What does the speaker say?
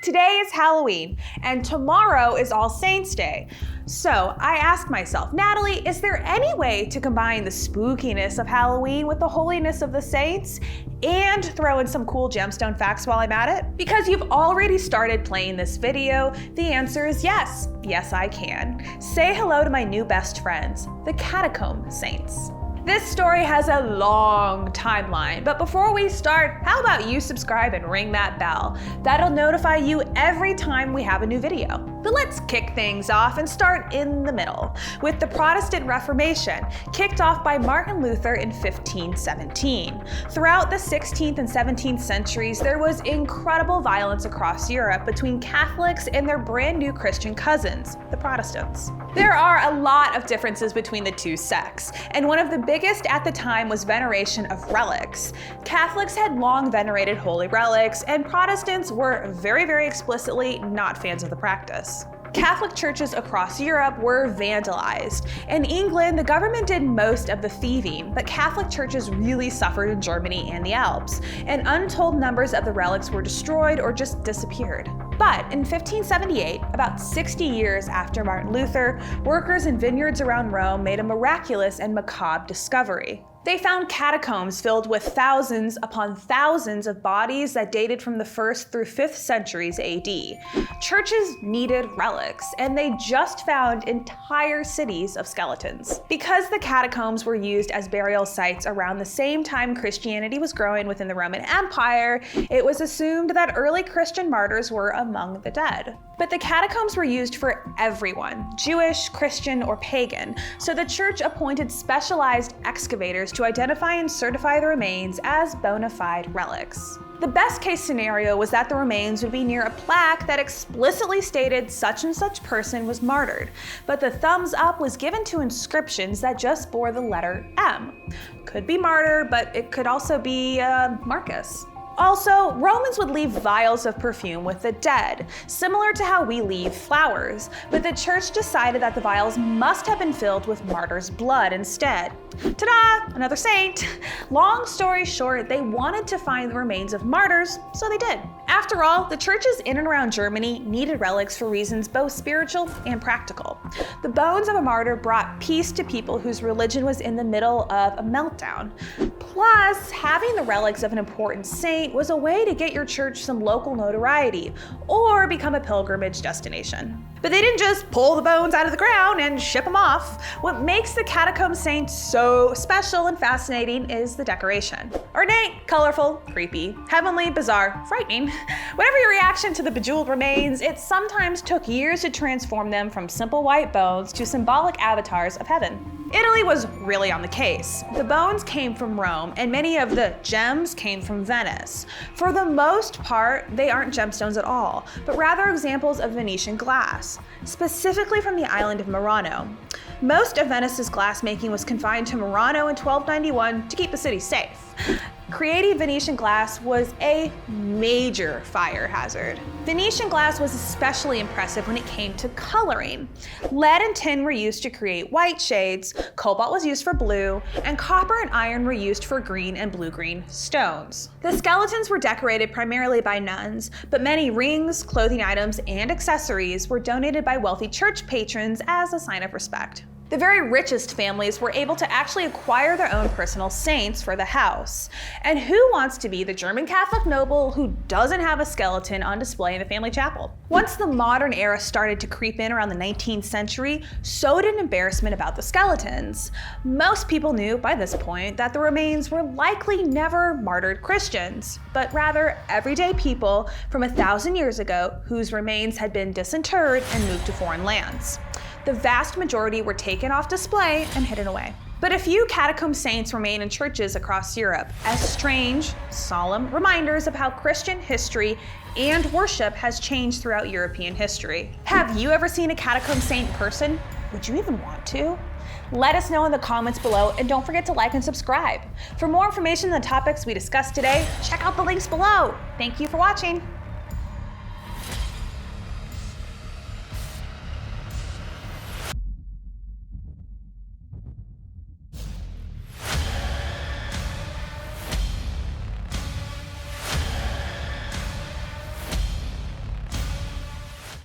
Today is Halloween, and tomorrow is All Saints Day. So I asked myself, Natalie, is there any way to combine the spookiness of Halloween with the holiness of the saints and throw in some cool gemstone facts while I'm at it? Because you've already started playing this video, the answer is yes. Yes, I can. Say hello to my new best friends, the Catacomb Saints. This story has a long timeline, but before we start, how about you subscribe and ring that bell? That'll notify you every time we have a new video. But let's kick things off and start in the middle, with the Protestant Reformation, kicked off by Martin Luther in 1517. Throughout the 16th and 17th centuries, there was incredible violence across Europe between Catholics and their brand new Christian cousins, the Protestants. There are a lot of differences between the two sects, and one of the biggest at the time was veneration of relics. Catholics had long venerated holy relics, and Protestants were very explicitly not fans of the practice. Catholic churches across Europe were vandalized. In England, the government did most of the thieving, but Catholic churches really suffered in Germany and the Alps, and untold numbers of the relics were destroyed or just disappeared. But in 1578, about 60 years after Martin Luther, workers in vineyards around Rome made a miraculous and macabre discovery. They found catacombs filled with thousands upon thousands of bodies that dated from the 1st through 5th centuries AD. Churches needed relics, and they just found entire cities of skeletons. Because the catacombs were used as burial sites around the same time Christianity was growing within the Roman Empire, it was assumed that early Christian martyrs were among the dead. But the catacombs were used for everyone, Jewish, Christian, or pagan, so the church appointed specialized excavators to identify and certify the remains as bona fide relics. The best case scenario was that the remains would be near a plaque that explicitly stated such and such person was martyred, but the thumbs up was given to inscriptions that just bore the letter M. Could be martyr, but it could also be Marcus. Also, Romans would leave vials of perfume with the dead, similar to how we leave flowers, but the church decided that the vials must have been filled with martyrs' blood instead. Ta-da! Another saint! Long story short, they wanted to find the remains of martyrs, so they did. After all, the churches in and around Germany needed relics for reasons both spiritual and practical. The bones of a martyr brought peace to people whose religion was in the middle of a meltdown. Plus, having the relics of an important saint was a way to get your church some local notoriety, or become a pilgrimage destination. But they didn't just pull the bones out of the ground and ship them off. What makes the Catacomb Saints so special and fascinating is the decoration. Ornate, colorful, creepy, heavenly, bizarre, frightening. Whatever your reaction to the bejeweled remains, it sometimes took years to transform them from simple white bones to symbolic avatars of heaven. Italy was really on the case. The bones came from Rome, and many of the gems came from Venice. For the most part, they aren't gemstones at all, but rather examples of Venetian glass, specifically from the island of Murano. Most of Venice's glassmaking was confined to Murano in 1291 to keep the city safe. Creating Venetian glass was a major fire hazard. Venetian glass was especially impressive when it came to coloring. Lead and tin were used to create white shades, cobalt was used for blue, and copper and iron were used for green and blue-green stones. The skeletons were decorated primarily by nuns, but many rings, clothing items, and accessories were donated by wealthy church patrons as a sign of respect. The very richest families were able to actually acquire their own personal saints for the house. And who wants to be the German Catholic noble who doesn't have a skeleton on display in the family chapel? Once the modern era started to creep in around the 19th century, so did an embarrassment about the skeletons. Most people knew by this point that the remains were likely never martyred Christians, but rather everyday people from 1,000 years ago whose remains had been disinterred and moved to foreign lands. The vast majority were taken off display and hidden away. But a few catacomb saints remain in churches across Europe as strange, solemn reminders of how Christian history and worship has changed throughout European history. Have you ever seen a catacomb saint in person? Would you even want to? Let us know in the comments below, and don't forget to like and subscribe. For more information on the topics we discussed today, check out the links below. Thank you for watching.